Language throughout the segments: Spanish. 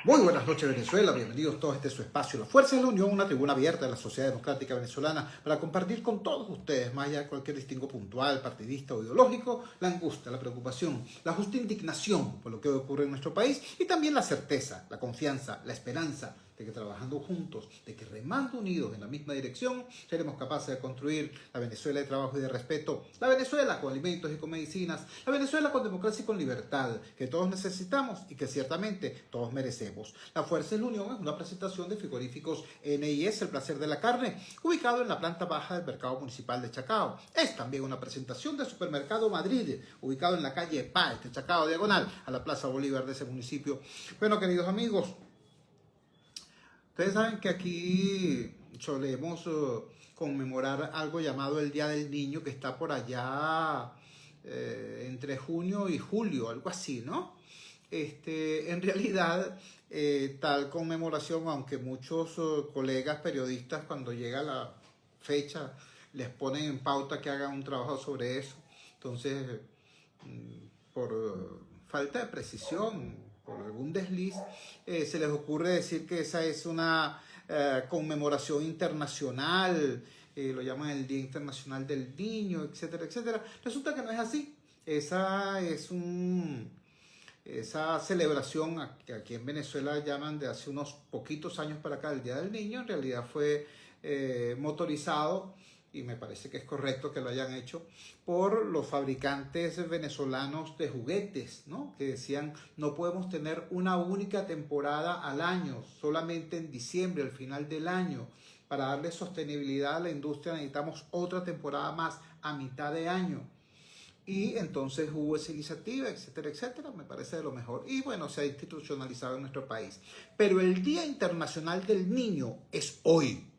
Muy buenas noches, Venezuela. Bienvenidos todos a este su espacio. La Fuerza de la Unión, una tribuna abierta de la sociedad democrática venezolana para compartir con todos ustedes, más allá de cualquier distingo puntual, partidista o ideológico, la angustia, la preocupación, la justa indignación por lo que ocurre en nuestro país y también la certeza, la confianza, la esperanza de que trabajando juntos, de que remando unidos en la misma dirección, seremos capaces de construir la Venezuela de trabajo y de respeto, la Venezuela con alimentos y con medicinas, la Venezuela con democracia y con libertad, que todos necesitamos y que ciertamente todos merecemos. La Fuerza de la Unión es una presentación de frigoríficos N&S, El Placer de la Carne, ubicado en la planta baja del Mercado Municipal de Chacao. Es también una presentación de Supermercado Madrid, ubicado en la calle Páez de Chacao, diagonal a la Plaza Bolívar de ese municipio. Bueno, queridos amigos, ustedes saben que aquí solemos conmemorar algo llamado el Día del Niño, que está por allá entre junio y julio, algo así, ¿no? En realidad, tal conmemoración, aunque muchos colegas periodistas cuando llega la fecha les ponen en pauta que hagan un trabajo sobre eso, entonces por falta de precisión, por algún desliz, se les ocurre decir que esa es una conmemoración internacional, lo llaman el Día Internacional del Niño, etcétera, etcétera. Resulta que no es así. Esa celebración que aquí en Venezuela llaman de hace unos poquitos años para acá, el Día del Niño, en realidad fue motorizado, y me parece que es correcto que lo hayan hecho, por los fabricantes venezolanos de juguetes, ¿no? Que decían, no podemos tener una única temporada al año, solamente en diciembre, al final del año. Para darle sostenibilidad a la industria necesitamos otra temporada más a mitad de año. Y entonces hubo esa iniciativa, etcétera, etcétera, me parece de lo mejor. Y bueno, se ha institucionalizado en nuestro país. Pero el Día Internacional del Niño es hoy.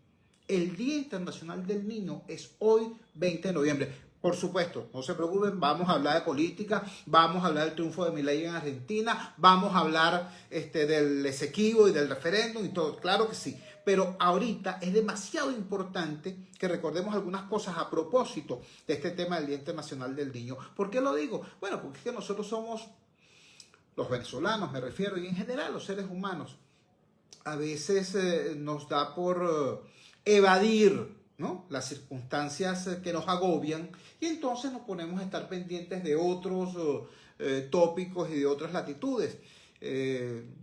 El Día Internacional del Niño es hoy, 20 de noviembre. Por supuesto, no se preocupen, vamos a hablar de política, vamos a hablar del triunfo de Milei en Argentina, vamos a hablar del Esequibo y del referéndum y todo, claro que sí. Pero ahorita es demasiado importante que recordemos algunas cosas a propósito de este tema del Día Internacional del Niño. ¿Por qué lo digo? Bueno, porque es que nosotros somos, los venezolanos me refiero, y en general los seres humanos, a veces nos da por evadir, ¿no?, las circunstancias que nos agobian, y entonces nos ponemos a estar pendientes de otros tópicos y de otras latitudes.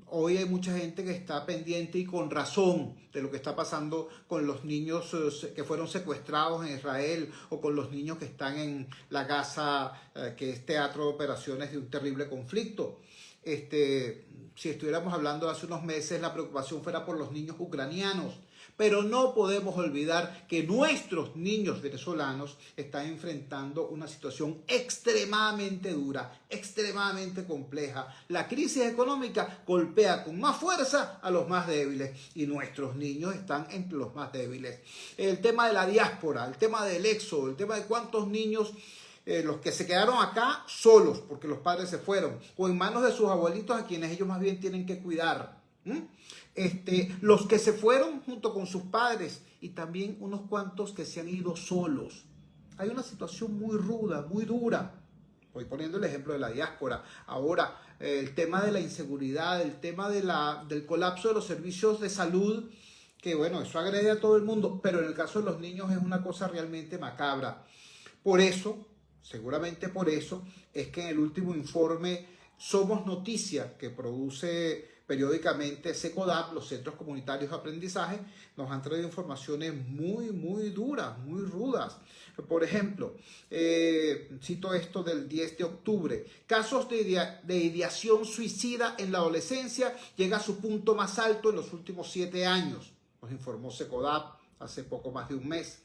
Hoy hay mucha gente que está pendiente y con razón de lo que está pasando con los niños que fueron secuestrados en Israel, o con los niños que están en la Gaza, que es teatro de operaciones de un terrible conflicto. Si estuviéramos hablando hace unos meses, la preocupación fuera por los niños ucranianos. Pero no podemos olvidar que nuestros niños venezolanos están enfrentando una situación extremadamente dura, extremadamente compleja. La crisis económica golpea con más fuerza a los más débiles, y nuestros niños están entre los más débiles. El tema de la diáspora, el tema del éxodo, el tema de cuántos niños, los que se quedaron acá solos porque los padres se fueron, o en manos de sus abuelitos a quienes ellos más bien tienen que cuidar. Los que se fueron junto con sus padres, y también unos cuantos que se han ido solos. Hay una situación muy ruda, muy dura. Voy poniendo el ejemplo de la diáspora. Ahora, el tema de la inseguridad, el tema del colapso de los servicios de salud, que bueno, eso agrede a todo el mundo, pero en el caso de los niños es una cosa realmente macabra. Por eso, seguramente por eso, es que en el último informe Somos Noticia, que produce periódicamente SECODAP, los Centros Comunitarios de Aprendizaje, nos han traído informaciones muy, muy duras, muy rudas. Por ejemplo, cito esto del 10 de octubre. Casos de ideación suicida en la adolescencia llega a su punto más alto en los últimos 7 años, nos informó SECODAP hace poco más de un mes.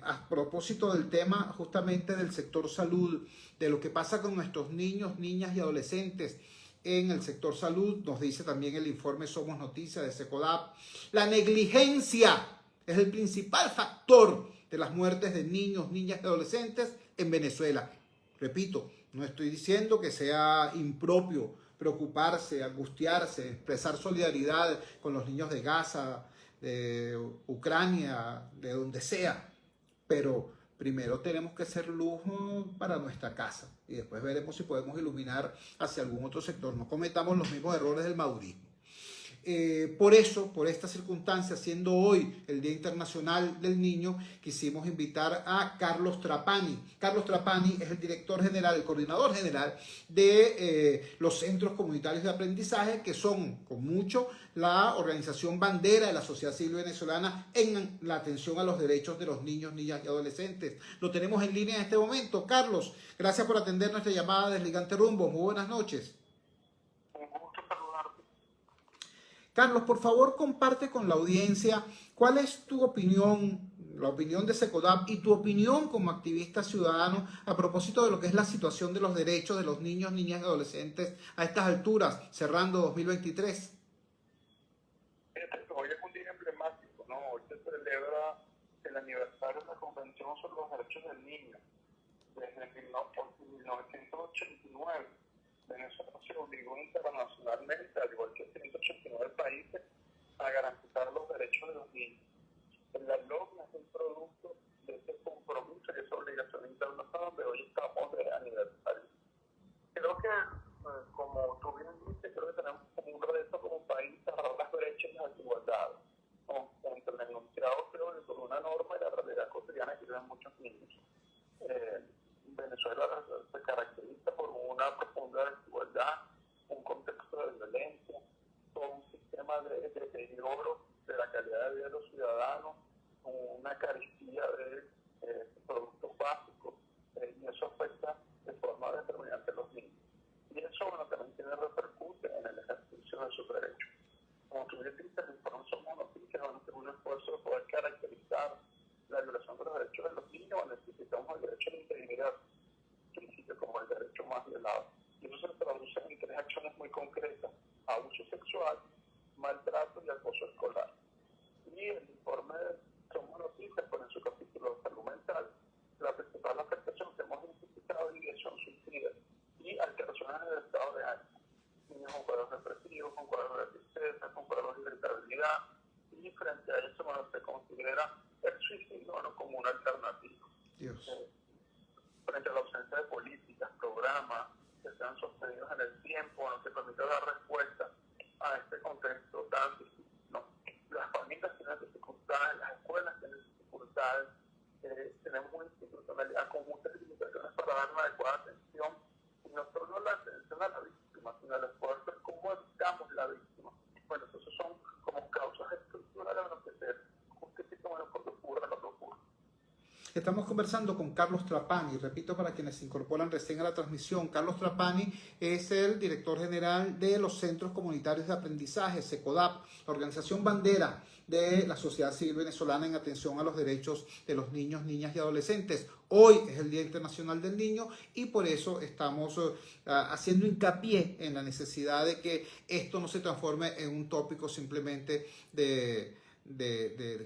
A propósito del tema justamente del sector salud, de lo que pasa con nuestros niños, niñas y adolescentes en el sector salud, nos dice también el informe Somos Noticias de SECODAP, la negligencia es el principal factor de las muertes de niños, niñas y adolescentes en Venezuela. Repito, no estoy diciendo que sea impropio preocuparse, angustiarse, expresar solidaridad con los niños de Gaza, de Ucrania, de donde sea, pero primero tenemos que ser luz para nuestra casa y después veremos si podemos iluminar hacia algún otro sector. No cometamos los mismos errores del madurismo. Por eso, por esta circunstancia, siendo hoy el Día Internacional del Niño, quisimos invitar a Carlos Trapani. Carlos Trapani es el director general, el coordinador general de los centros comunitarios de aprendizaje, que son con mucho la organización bandera de la sociedad civil venezolana en la atención a los derechos de los niños, niñas y adolescentes. Lo tenemos en línea en este momento. Carlos, gracias por atender nuestra llamada desde Gigante Rumbo. Muy buenas noches. Carlos, por favor, comparte con la audiencia cuál es tu opinión, la opinión de SECODAP y tu opinión como activista ciudadano a propósito de lo que es la situación de los derechos de los niños, niñas y adolescentes a estas alturas, cerrando 2023. Hoy es un día emblemático, ¿no? Hoy se celebra el aniversario de la Convención sobre los Derechos del Niño. Desde 1989, Venezuela se obligó internacionalmente, al igual que 189 países, a garantizar los derechos de los niños. La LOM es un producto de ese compromiso y esa obligación internacional donde hoy estamos de aniversario. Creo que, como tú bien dices, creo que tenemos como un reto como país cerrar las brechas y las desigualdades, ¿no? Entre el enunciado teórico de una norma y la realidad cotidiana que viven muchos niños. Venezuela se caracteriza por una profunda desigualdad, un contexto de violencia, todo un sistema de deterioro de la calidad de vida de los ciudadanos, una carestía de productos básicos, y eso afecta de forma determinante a los niños. Y eso, bueno, también tiene repercute en el ejercicio de sus derechos. Como tú dices, el informe Somos Noticias, vamos a hacer un esfuerzo de poder caracterizar la violación de los derechos de los niños. Necesitamos el derecho a la integridad, principio como el derecho más violado. Y eso se traduce en tres acciones muy concretas: abuso sexual, maltrato y acoso escolar. Y el informe de Somos Noticias, pues en su capítulo de salud mental, la principal afectación que hemos identificado es ideación suicida y alteraciones en el estado de ánimo. Niños con cuadros depresivos, con cuadros de tristeza, con cuadros de irritabilidad, y frente a eso, bueno, se considera el suicidio, bueno, como una alternativa. Frente a la ausencia de políticas, programas que sean sostenidos en el tiempo, bueno, que permitan dar respuesta a este contexto tan difícil, ¿no? Las familias tienen dificultades, las escuelas tienen dificultades, tenemos una institucionalidad con muchas limitaciones para dar una adecuada atención, y no solo la atención a la víctima, sino el esfuerzo en cómo evitamos la víctima. Bueno, entonces son como causas estructurales en lo que se justifica, bueno, porque ocurre lo que ocurre. Estamos conversando con Carlos Trapani, repito para quienes se incorporan recién a la transmisión. Carlos Trapani es el director general de los Centros Comunitarios de Aprendizaje, SECODAP, la organización bandera de la sociedad civil venezolana en atención a los derechos de los niños, niñas y adolescentes. Hoy es el Día Internacional del Niño y por eso estamos haciendo hincapié en la necesidad de que esto no se transforme en un tópico simplemente de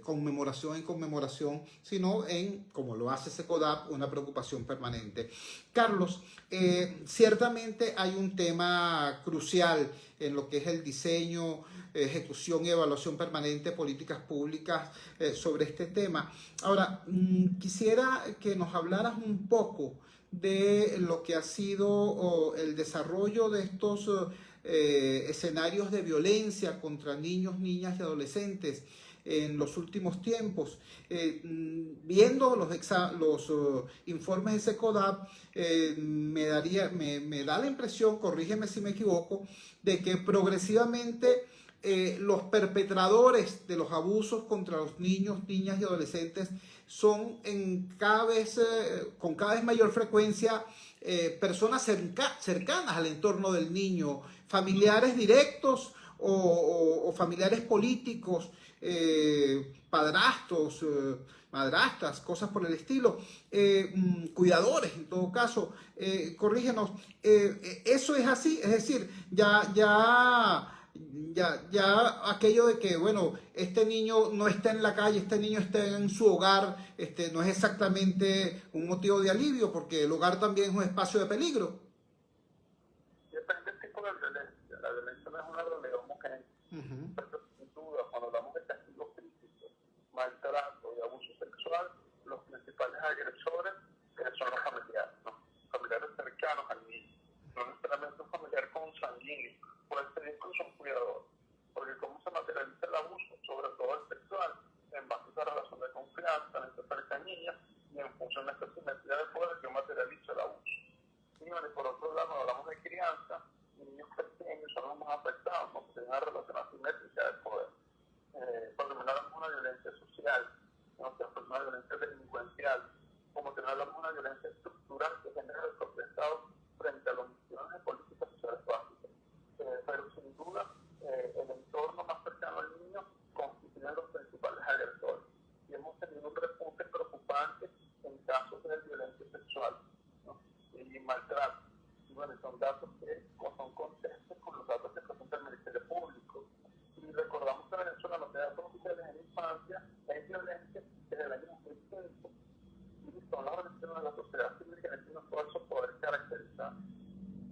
conmemoración en conmemoración, sino en, como lo hace SECODAP, una preocupación permanente. Carlos, ciertamente hay un tema crucial en lo que es el diseño, ejecución y evaluación permanente de políticas públicas sobre este tema. Ahora, quisiera que nos hablaras un poco de lo que ha sido el desarrollo de estos escenarios de violencia contra niños, niñas y adolescentes en los últimos tiempos. Viendo los informes de SECODAP, me da la impresión, corrígeme si me equivoco, de que progresivamente los perpetradores de los abusos contra los niños, niñas y adolescentes son con cada vez mayor frecuencia personas cercanas al entorno del niño, familiares directos o familiares políticos, padrastros, madrastras, cosas por el estilo, cuidadores en todo caso. Corrígenos, eso es así, es decir, ya aquello de que, bueno, este niño no está en la calle, este niño está en su hogar, no es exactamente un motivo de alivio, porque el hogar también es un espacio de peligro. Depende del tipo de violencia. La violencia no es una realidad homogénea. Pero sin duda, cuando hablamos de castigos físicos, maltrato y abuso sexual, los principales agresores son los familiares, ¿no? Familiares cercanos al niño, no necesariamente un familiar consanguíneo, puede ser incluso un cuidador, porque cómo se materializa el abuso, sobre todo el sexual, en base a esa relación de confianza, en esta cercanía y en función de esta simetría de poder que materializa el abuso. Y bueno, por otro lado, hablamos de crianza, niños pequeños son los más afectados, porque tienen una relación asimétrica de poder. Cuando hablamos de una violencia social, ¿no? Que es una violencia delincuencial, como tener hablamos de una violencia estructural que genera el propio Estado frente a las misiones de políticas sociales básicas. Pero sin duda, el entorno más cercano al niño constituye los principales agresores. Y hemos tenido un repunte preocupante en casos de violencia sexual, ¿no? Y maltrato. Y bueno, son datos que son contextos con los datos que presenta el Ministerio Público. Y recordamos que Venezuela no tiene datos oficiales en infancia, es violencia desde el año 2005. Y son las organizaciones de la sociedad civil que tienen un esfuerzo poder caracterizar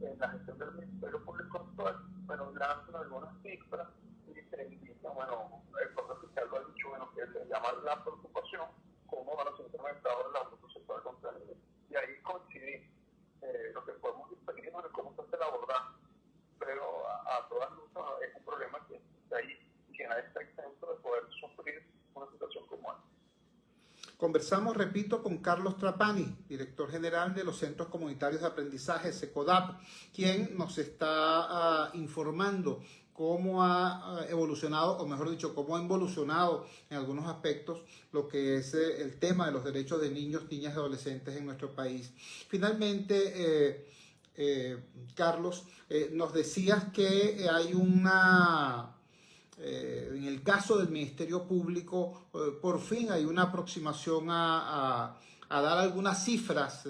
en la gestión del Ministerio Público actual, bueno, lanzan algunas cifras y se indica, bueno, el propio fiscal lo ha dicho, bueno, que le llama la preocupación cómo van a ser incrementados el abuso sexual contra niños. Y ahí coincidimos. Lo que podemos discutir es cómo se hace el abordaje, pero a todas luces es un problema que está ahí y que nadie está exento de poder sufrir una situación como esta. Conversamos, repito, con Carlos Trapani, director general de los Centros Comunitarios de Aprendizaje, CECODAP, quien nos está informando cómo ha evolucionado, o mejor dicho, cómo ha involucionado en algunos aspectos lo que es el tema de los derechos de niños, niñas y adolescentes en nuestro país. Finalmente, Carlos, nos decías que hay una... en el caso del Ministerio Público, por fin hay una aproximación a dar algunas cifras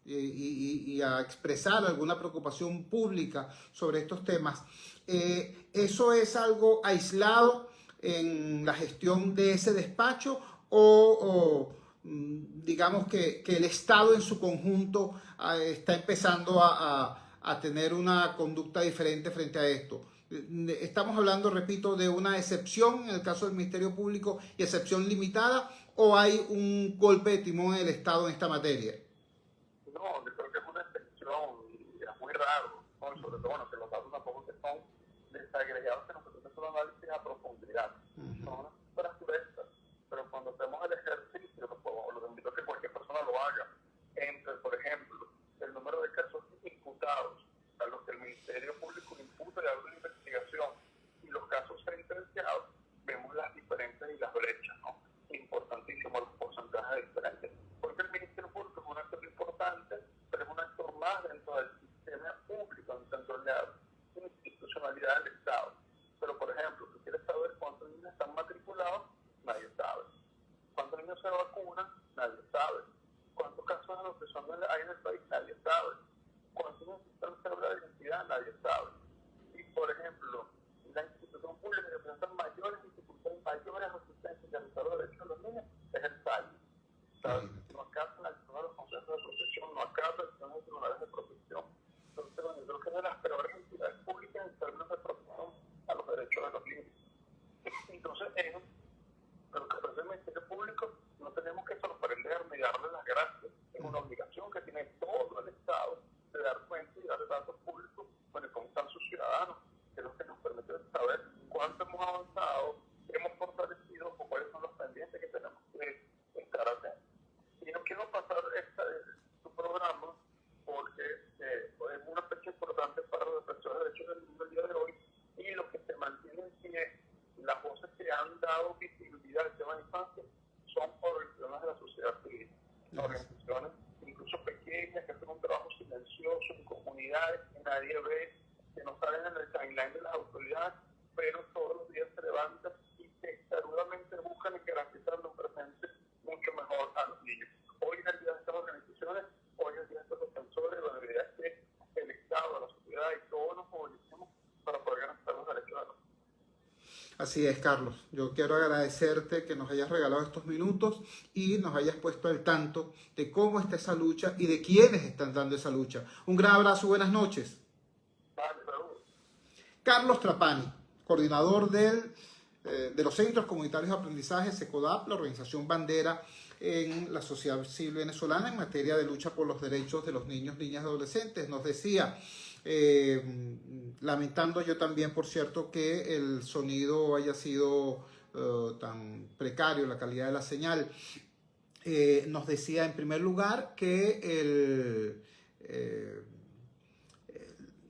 y a expresar alguna preocupación pública sobre estos temas. ¿Eso es algo aislado en la gestión de ese despacho o digamos que el Estado en su conjunto está empezando a tener una conducta diferente frente a esto? ¿Estamos hablando, repito, de una excepción en el caso del Ministerio Público y excepción limitada, o hay un golpe de timón en el Estado en esta materia? No, yo creo que es una excepción y es muy raro, ¿no? Y sobre todo, bueno, que los datos tampoco que son desagregados, que nosotros hacemos un análisis a profundidad. Son unas cifras gruesas, pero cuando hacemos el ejercicio, los invito a que cualquier persona lo haga. Entre, por ejemplo, el número de casos imputados a los que el Ministerio Público imputa y abre una investigación y los casos sentenciados, vemos las diferencias y las brechas, ¿no? Importantísimo los porcentajes diferentes. Porque el Ministerio Público es un actor importante, pero es un actor más dentro del sistema público, dentro de la institucionalidad del Estado. Pero, por ejemplo, si quieres saber cuántos niños están matriculados, nadie sabe. ¿Cuántos niños se vacunan? Nadie sabe. ¿Cuántos casos de adopción hay en el país? Nadie sabe. ¿Cuántos necesitan cédula de identidad? Nadie sabe. Y, por ejemplo, la institución pública que presenta mayores dificultades, mayores asistencias y garantizar los derechos de los niños es el SAI. No acata la acción de los consejos de protección, no acata la acción de los tribunales de protección. Entonces, bueno, yo creo que es de las peores entidades públicas en términos de protección a los derechos de los niños. Entonces, pero que ofrece el Ministerio Público, no tenemos que sorprender ni darle las gracias. Es una obligación que tiene todo el Estado de dar cuenta y dar datos públicos, bueno, cómo están sus ciudadanos, que es lo que nos permite saber cuánto hemos avanzado, hemos fortalecido o cuáles son los pendientes que tenemos que estar atentos. Y no quiero pasar tu programa porque es una fecha importante para los defensores de derechos del niño el día de hoy y lo que se mantiene en pie, las voces que han dado visibilidad al tema de infancia son organizaciones de la sociedad civil, organizaciones incluso pequeñas que hacen un trabajo silencioso en comunidades que nadie ve, que no salen en el timeline de las autoridades, pero todos los días se levantan y testarudas buscan y garantizar un presente mucho mejor a los niños. Hoy es el día de estas organizaciones, hoy es el día de estos defensores, la realidad es que el Estado, la sociedad y todos nos movilizamos para poder garantizar los derechos de los niños. Así es, Carlos. Yo quiero agradecerte que nos hayas regalado estos minutos y nos hayas puesto al tanto de cómo está esa lucha y de quiénes están dando esa lucha. Un gran abrazo, buenas noches. Vale, saludos. Carlos Trapani, coordinador de los Centros Comunitarios de Aprendizaje, CECODAP, la organización bandera en la sociedad civil venezolana en materia de lucha por los derechos de los niños, niñas y adolescentes. Nos decía, lamentando yo también, por cierto, que el sonido haya sido tan precario, la calidad de la señal, nos decía en primer lugar que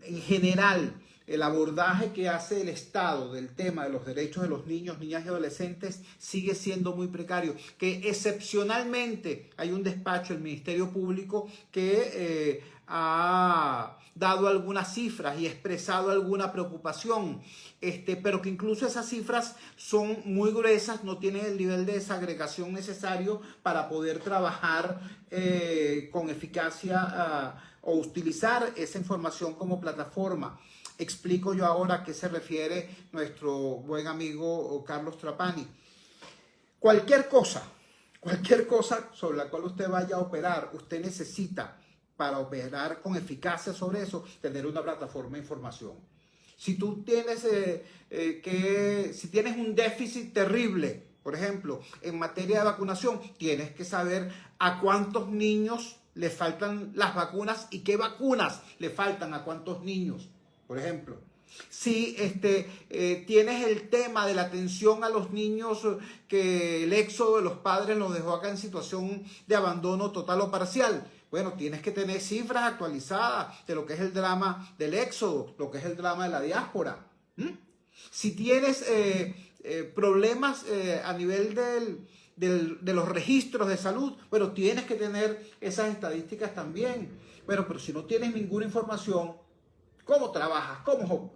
en general el abordaje que hace el Estado del tema de los derechos de los niños, niñas y adolescentes sigue siendo muy precario, que excepcionalmente hay un despacho del Ministerio Público que ha dado algunas cifras y expresado alguna preocupación, pero que incluso esas cifras son muy gruesas, no tienen el nivel de desagregación necesario para poder trabajar con eficacia o utilizar esa información como plataforma. Explico yo ahora a qué se refiere nuestro buen amigo Carlos Trapani. Cualquier cosa sobre la cual usted vaya a operar, usted necesita, para operar con eficacia sobre eso, tener una plataforma de información. Si tú tienes, si tienes un déficit terrible, por ejemplo, en materia de vacunación, tienes que saber a cuántos niños le faltan las vacunas y qué vacunas le faltan a cuántos niños. Por ejemplo, si tienes el tema de la atención a los niños que el éxodo de los padres los dejó acá en situación de abandono total o parcial, bueno, tienes que tener cifras actualizadas de lo que es el drama del éxodo, lo que es el drama de la diáspora. Si tienes problemas a nivel de los registros de salud, bueno, tienes que tener esas estadísticas también. Bueno, pero si no tienes ninguna información, ¿cómo trabajas?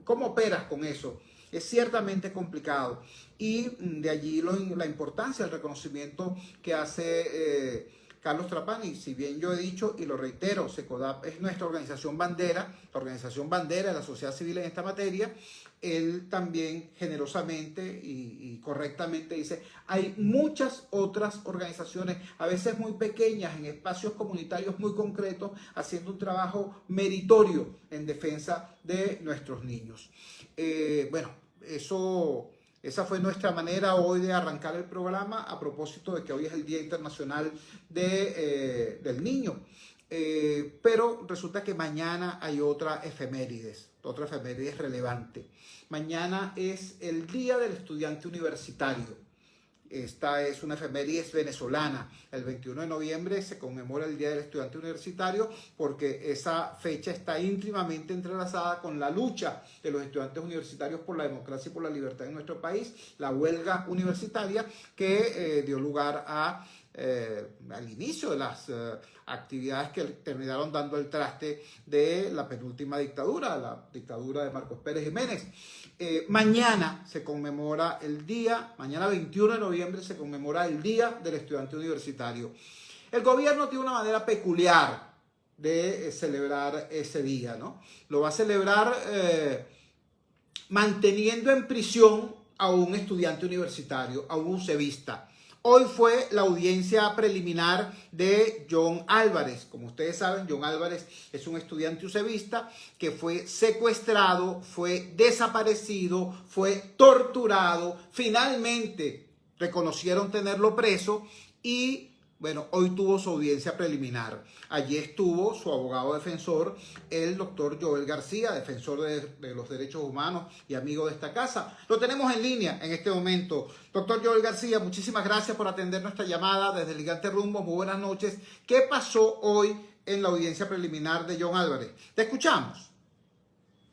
¿Cómo operas con eso? Es ciertamente complicado. Y de allí la importancia, el reconocimiento que hace Carlos Trapani. Si bien yo he dicho y lo reitero, SECODAP es nuestra organización bandera, la organización bandera de la sociedad civil en esta materia. Él también generosamente y correctamente dice, hay muchas otras organizaciones, a veces muy pequeñas, en espacios comunitarios muy concretos, haciendo un trabajo meritorio en defensa de nuestros niños. Bueno, esa fue nuestra manera hoy de arrancar el programa, a propósito de que hoy es el Día Internacional del Niño. Pero resulta que mañana hay otra efemérides relevante. Mañana es el Día del Estudiante Universitario. Esta es una efemérides venezolana. El 21 de noviembre se conmemora el Día del Estudiante Universitario porque esa fecha está íntimamente entrelazada con la lucha de los estudiantes universitarios por la democracia y por la libertad en nuestro país, la huelga universitaria que dio lugar al inicio de las actividades que terminaron dando el traste de la penúltima dictadura, la dictadura de Marcos Pérez Jiménez. Mañana se conmemora mañana 21 de noviembre se conmemora el Día del Estudiante Universitario. El gobierno tiene una manera peculiar de celebrar ese día, ¿no? Lo va a celebrar manteniendo en prisión a un estudiante universitario, a un UCEBista. Hoy fue la audiencia preliminar de John Álvarez. Como ustedes saben, John Álvarez es un estudiante UCEBista que fue secuestrado, fue desaparecido, fue torturado. Finalmente reconocieron tenerlo preso y, bueno, hoy tuvo su audiencia preliminar. Allí estuvo su abogado defensor, el doctor Joel García, defensor de los derechos humanos y amigo de esta casa. Lo tenemos en línea en este momento. Doctor Joel García, muchísimas gracias por atender nuestra llamada desde el Gigante Rumbo. Muy buenas noches. ¿Qué pasó hoy en la audiencia preliminar de John Álvarez? Te escuchamos.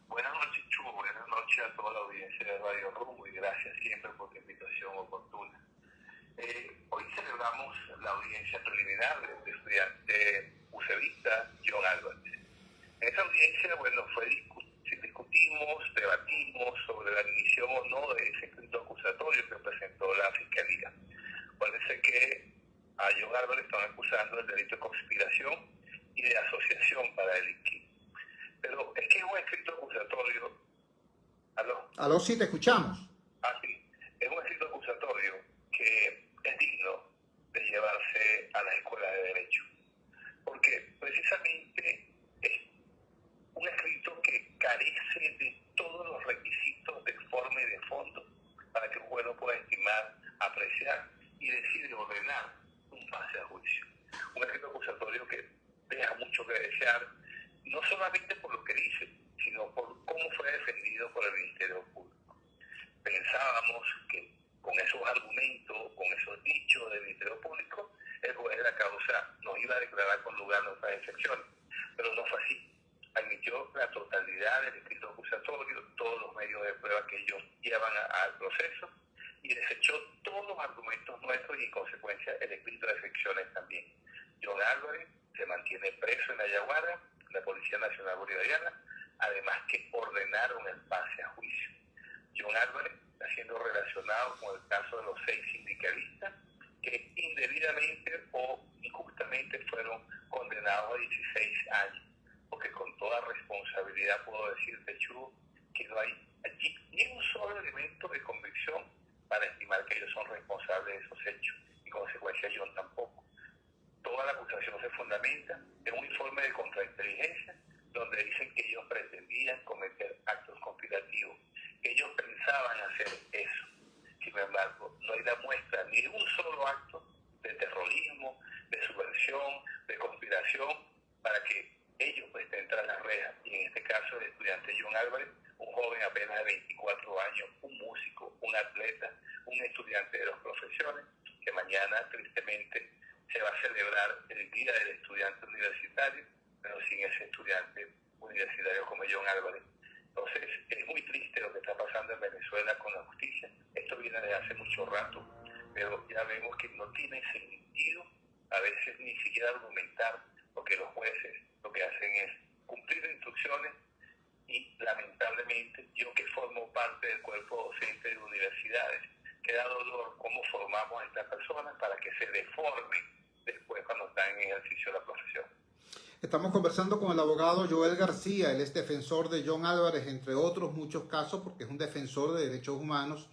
Buenas noches, Chugo. Buenas noches a toda la audiencia de Radio Rumbo y gracias siempre por tu invitación oportuna. Hoy celebramos la audiencia preliminar del estudiante UCEBista John Álvarez. En esa audiencia, bueno, discutimos, debatimos sobre la admisión o no de ese escrito acusatorio que presentó la Fiscalía. Parece que a John Álvarez están acusando del delito de conspiración y de asociación para delinquir. Pero es que es un escrito acusatorio. Aló, sí, te escuchamos. Sí. Es un escrito acusatorio que es digno de llevarse a las escuelas de derecho, porque precisamente es un escrito que carece de todos los requisitos de forma y de fondo para que un juez lo pueda estimar, apreciar y decide ordenar un pase acusatorio que deja mucho que desear, no solamente por lo que dice, sino por cómo fue defendido por el Ministerio Público. Pensábamos que con esos argumentos, con esos dichos del Ministerio Público, el juez de la causa nos iba a declarar con lugar nuestras excepciones, pero no fue así. Admitió la totalidad del escrito acusatorio, todos los medios de prueba que ellos llevan al proceso, y desechó todos los argumentos nuestros y en consecuencia el escrito de excepciones también. John Álvarez se mantiene preso en La Yaguara, la Policía Nacional Bolivariana, además que ordenaron el pase a juicio. John Álvarez está siendo relacionado con el caso de los 6 sindicalistas que indebidamente o injustamente fueron condenados a 16 años, porque con toda responsabilidad puedo decirte, Chu, que no hay allí ni un solo elemento de convicción para estimar que ellos son responsables de esos hechos, y en consecuencia John tampoco. Toda la acusación se fundamenta en un informe de contrainteligencia donde dicen que ellos pretendían cometer actos conspirativos, que ellos pensaban hacer eso. Sin embargo, no hay la muestra ni de un solo acto de terrorismo, de subversión, de conspiración, para que ellos estén tras las rejas. Y en este caso el estudiante John Álvarez, un joven apenas de 24 años, un músico, un atleta, un estudiante de las profesiones, que mañana tristemente se va a celebrar el Día del Estudiante Universitario, pero sin ese estudiante universitario como John Álvarez. Entonces, es muy triste lo que está pasando en Venezuela con la justicia. Esto viene de hace mucho rato, pero ya vemos que no tiene sentido a veces ni siquiera argumentar, porque los jueces lo que hacen es cumplir instrucciones y lamentablemente yo que formo parte del cuerpo docente de universidades, que da dolor cómo formamos a estas personas para que se deformen después cuando están en ejercicio de la profesión. Estamos conversando con el abogado Joel García, él es defensor de John Álvarez, entre otros muchos casos, porque es un defensor de derechos humanos.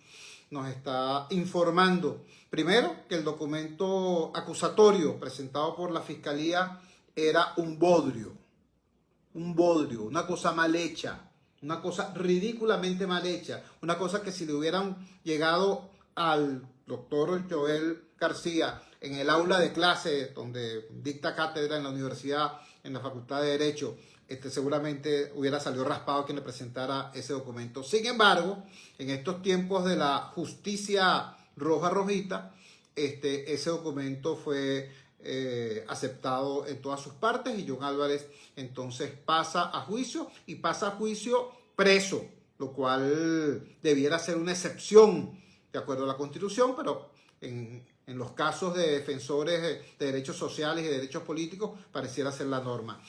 Nos está informando, primero, que el documento acusatorio presentado por la Fiscalía era un bodrio, una cosa mal hecha, una cosa ridículamente mal hecha, una cosa que si le hubieran llegado al doctor Joel García en el aula de clase donde dicta cátedra en la universidad, en la Facultad de Derecho, seguramente hubiera salido raspado quien le presentara ese documento. Sin embargo, en estos tiempos de la justicia roja rojita, ese documento fue aceptado en todas sus partes y John Álvarez entonces pasa a juicio y pasa a juicio preso, lo cual debiera ser una excepción de acuerdo a la Constitución, pero en los casos de defensores de derechos sociales y de derechos políticos pareciera ser la norma.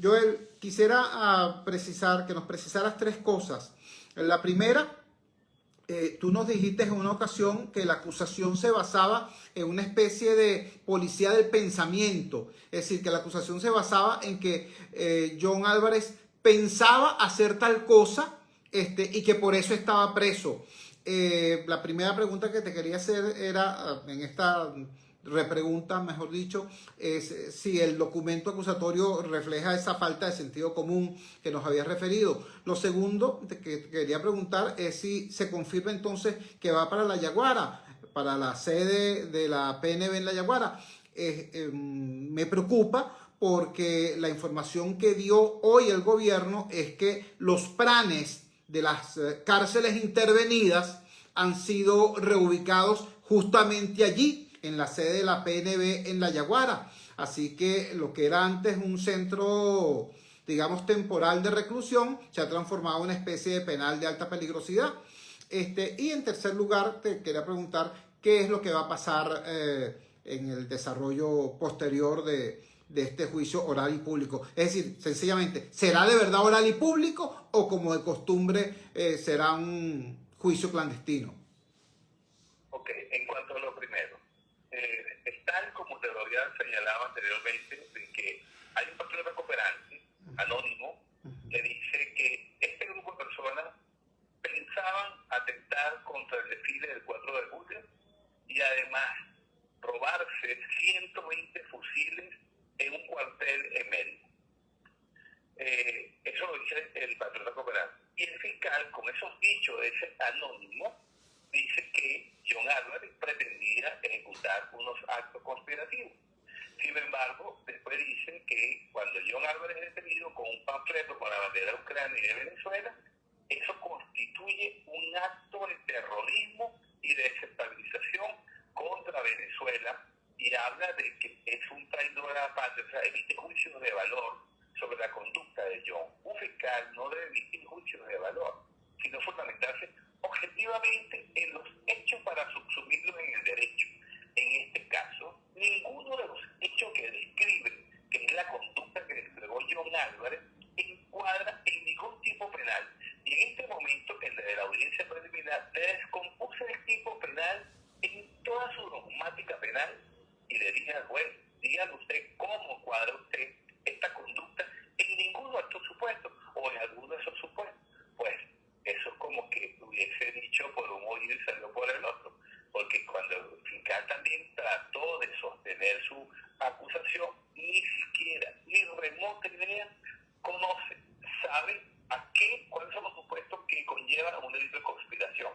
Joel, quisiera precisar que nos precisaras 3 cosas. La primera, tú nos dijiste en una ocasión que la acusación se basaba en una especie de policía del pensamiento, es decir, que la acusación se basaba en que John Álvarez pensaba hacer tal cosa y que por eso estaba preso. La primera pregunta que te quería hacer era, en esta repregunta, mejor dicho, es si el documento acusatorio refleja esa falta de sentido común que nos habías referido. Lo segundo que te quería preguntar es si se confirma entonces que va para La Yaguara, para la sede de la PNB en La Yaguara. Me preocupa porque la información que dio hoy el gobierno es que los planes de las cárceles intervenidas han sido reubicados justamente allí, en la sede de la PNB en La Yaguara. Así que lo que era antes un centro, digamos, temporal de reclusión, se ha transformado en una especie de penal de alta peligrosidad. Y en tercer lugar, te quería preguntar qué es lo que va a pasar en el desarrollo posterior de este juicio oral y público. Es decir, sencillamente, ¿será de verdad oral y público o como de costumbre será un juicio clandestino? Ok, en cuanto a lo primero, es tal como te lo había señalado anteriormente, de que hay un patrón recuperante anónimo que dice que este grupo de personas pensaban atentar contra el desfile del 4 de julio y además robarse 120 fusiles en un cuartel en Mérida. Eso lo dice el patrón recuperante. Y el fiscal, con esos dichos de ese anónimo, dice que John Álvarez pretendía ejecutar unos actos conspirativos. Sin embargo, después dicen que cuando John Álvarez es detenido con un panfleto con la bandera de Ucrania y de Venezuela, eso constituye un acto de terrorismo y de desestabilización contra Venezuela, y habla de que es un traidor a la patria, o sea, emite juicios de valor sobre la conducta de John. Un fiscal no debe emitir juicios de valor, sino fundamentarse objetivamente en los hechos para subsumirlos en el derecho. En este caso, ninguno de los hechos que describe, que es la conducta que desplegó John Álvarez, encuadra en ningún tipo penal. Y en este momento, en la de la audiencia preliminar, le descompuse el tipo penal en toda su dogmática penal y le dije al juez, dígale usted cómo cuadra usted esta conducta en ninguno de estos supuestos o en alguno de esos supuestos. Pues eso es como que hubiese dicho por un oído y salió por el otro, porque cuando el fiscal también trató de sostener su acusación, ni siquiera, ni remota idea conoce, sabe cuáles son los supuestos que conllevan un delito de conspiración.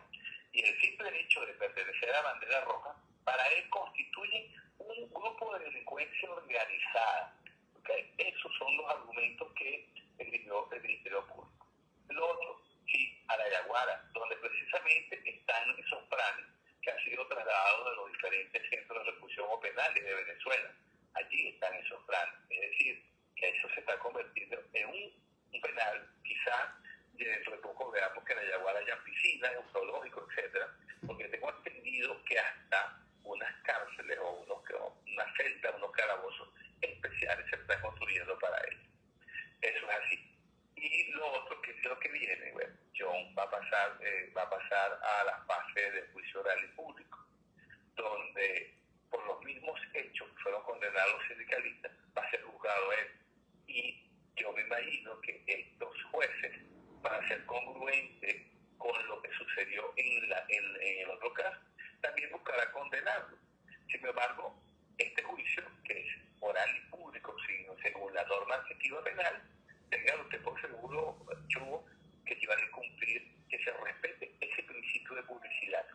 Y el simple hecho de pertenecer a la bandera roja, para él constituye un grupo de delincuencia organizada. ¿Okay? Esos son los argumentos que esgrimió el Ministerio Público. Lo otro, sí, a la Yaguara, donde precisamente están esos planes que han sido trasladados de los diferentes centros de reclusión o penales de Venezuela. Allí están esos planes. Es decir, que eso se está convirtiendo en un penal, quizá dentro de poco veamos que en la Yaguara haya piscinas, un zoológico, etcétera, porque tengo entendido que hasta unas cárceles o unas celdas, unos calabozos especiales se están construyendo para ellos. Eso es así. Y lo otro que es lo que viene, bueno, John va a pasar a la fase del juicio oral y público, donde por los mismos hechos que fueron condenados los sindicalistas, va a ser juzgado él. Y yo me imagino que estos jueces van a ser congruentes con lo que sucedió en el otro caso, también buscará condenarlo. Sin embargo, este juicio, que es oral y público, según la norma adjetiva penal, tenga usted por seguro, Chugo, que se van a cumplir, que se respete ese principio de publicidad,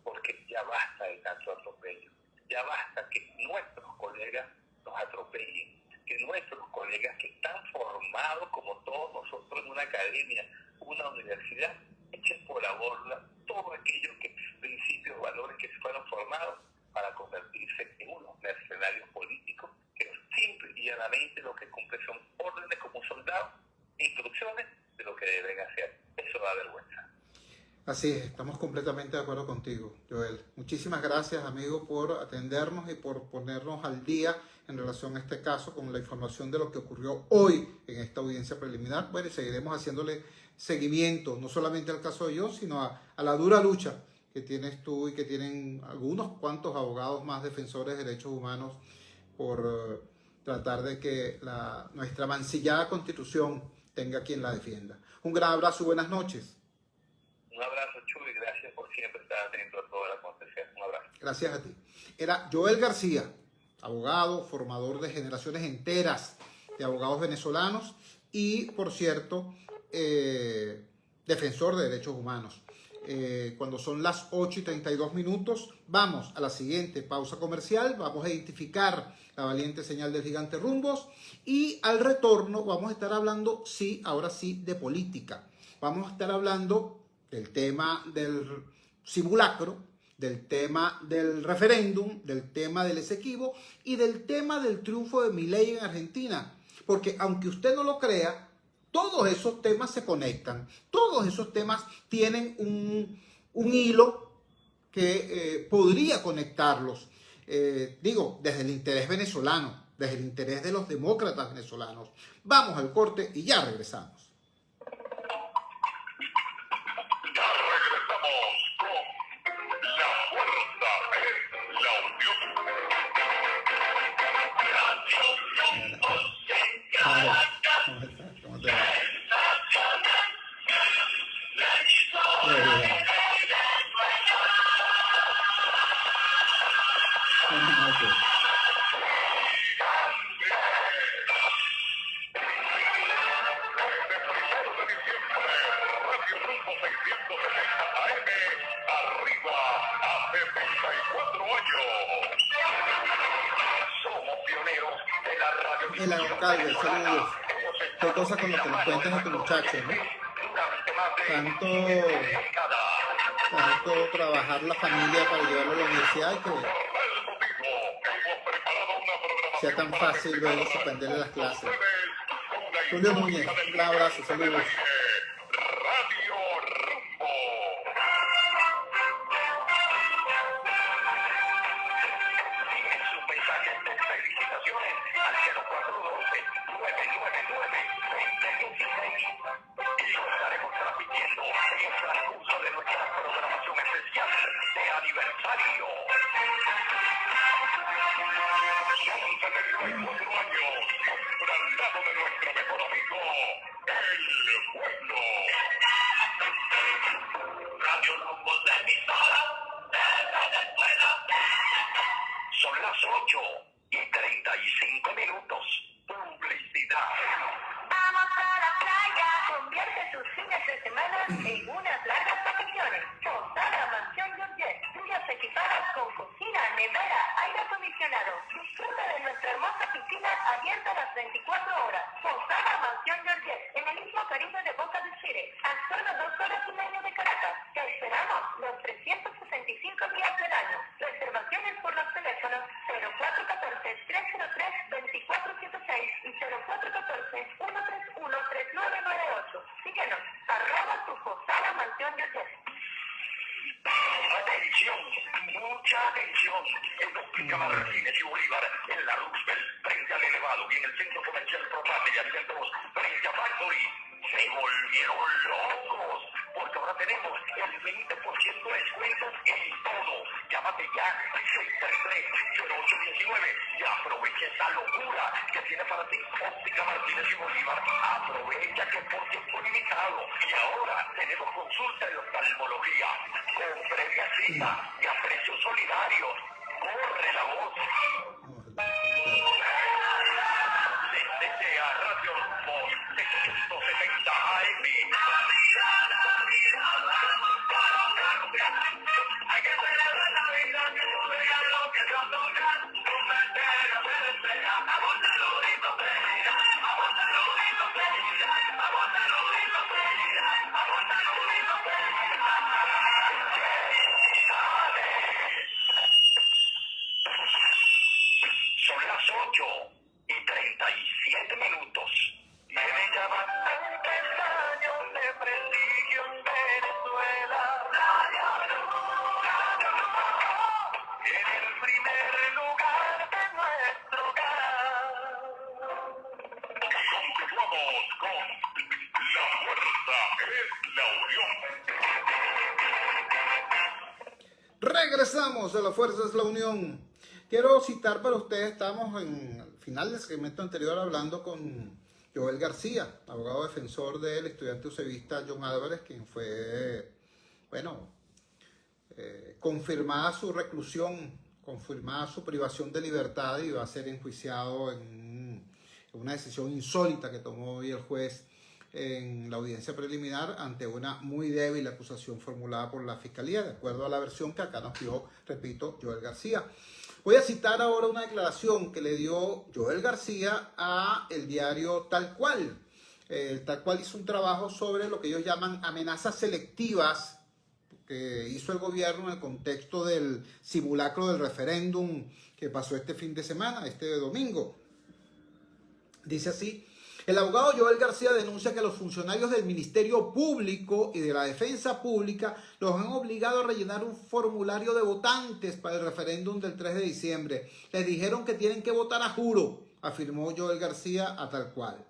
porque ya basta de tanto atropello, ya basta que nuestros colegas nos atropellen, que nuestros colegas que están formados como todos nosotros en una academia, una universidad, echen por la borda todo aquello que principios, valores que se fueron formados para convertirse en unos mercenarios políticos que simple y llanamente lo que cumplen son órdenes como un soldado, instrucciones de lo que deben hacer. Eso da vergüenza. Así es, estamos completamente de acuerdo contigo, Joel. Muchísimas gracias, amigo, por atendernos y por ponernos al día en relación a este caso con la información de lo que ocurrió hoy en esta audiencia preliminar. Bueno, y seguiremos haciéndole seguimiento, no solamente al caso de John, sino a la dura lucha que tienes tú y que tienen algunos cuantos abogados más defensores de derechos humanos por tratar de que nuestra mancillada Constitución tenga quien la defienda. Un gran abrazo y buenas noches. Un abrazo, Chuy, y gracias por siempre estar atento a todo el acontecer. Un abrazo. Gracias a ti. Era Joel García, abogado, formador de generaciones enteras de abogados venezolanos y, por cierto, defensor de derechos humanos. Cuando son las 8:32, vamos a la siguiente pausa comercial, vamos a identificar la valiente señal del gigante Rumbos y al retorno vamos a estar hablando, sí, ahora sí, de política. Vamos a estar hablando del tema del simulacro, del tema del referéndum, del tema del Esequibo y del tema del triunfo de Milei en Argentina. Porque aunque usted no lo crea, todos esos temas se conectan, todos esos temas tienen un hilo que podría conectarlos, desde el interés venezolano, desde el interés de los demócratas venezolanos. Vamos al corte y ya regresamos. ¿Cómo te va? Somos pioneros. El alcalde, saludos. Qué cosa con lo que nos cuentas de tu muchacho, ¿no? Tanto trabajar la familia para llevarlo a la universidad y que sea tan fácil luego suspenderle las clases. Julio Núñez, un abrazo, saludos. Son las 8:35. Publicidad. Vamos a la playa. Convierte tus fines de semana en unas largas vacaciones. Posada Mansión Georgette. Villas equipadas con cocina, nevera, aire acondicionado. Disfruta de nuestra hermosa piscina abierta las 24 horas. Posada Mansión Georgette. En el mismo Caribe de Boca de Chile. A solo 2 horas y media de Caracas. Te esperamos los 365 días del año. Reservaciones por los teléfonos 0414-303-2476 y 0414-131-3998. Síguenos, @ tu Posada Mansión Georgette. Atención, mucha atención. En Óptica Martínez y Bolívar, en la Roosevelt, frente al Elevado y en el centro comercial Propate y Alimentos, frente a Factory, se volvieron locos, porque ahora tenemos el 20% de descuentos en todo. Llámate ya al 633-0819 y aprovecha esta locura que tiene para ti Óptica Martínez y Bolívar. Aprovecha que por tiempo limitado y ahora tenemos consulta de oftalmología con previa cita y a precios solidarios. Corre la voz. Desde a Radio Rumbo 670 AM. Hay que celebrar la vida, que tú veas lo que Dios toca. Tu mentera se desea. A vos te lo digo, pedirá. A vos te lo digo, pedirá. A vos te lo digo, pedirá. A vos te lo digo, pedirá. Son las 8:37. Viene ya bastante años de prestigio en Venezuela. En el primer lugar de nuestro hogar. Continuamos con La Fuerza es la Unión. Regresamos a La Fuerza es la Unión. Quiero citar para ustedes, estamos en el final del segmento anterior hablando con Joel García, abogado defensor del estudiante ucevista John Álvarez, quien fue, confirmada su reclusión, confirmada su privación de libertad y va a ser enjuiciado en una decisión insólita que tomó hoy el juez en la audiencia preliminar ante una muy débil acusación formulada por la Fiscalía, de acuerdo a la versión que acá nos dio, repito, Joel García. Voy a citar ahora una declaración que le dio Joel García a el diario Tal Cual. Tal Cual hizo un trabajo sobre lo que ellos llaman amenazas selectivas que hizo el gobierno en el contexto del simulacro del referéndum que pasó este fin de semana, este domingo. Dice así: el abogado Joel García denuncia que los funcionarios del Ministerio Público y de la Defensa Pública los han obligado a rellenar un formulario de votantes para el referéndum del 3 de diciembre. Les dijeron que tienen que votar a juro, afirmó Joel García a Tal Cual.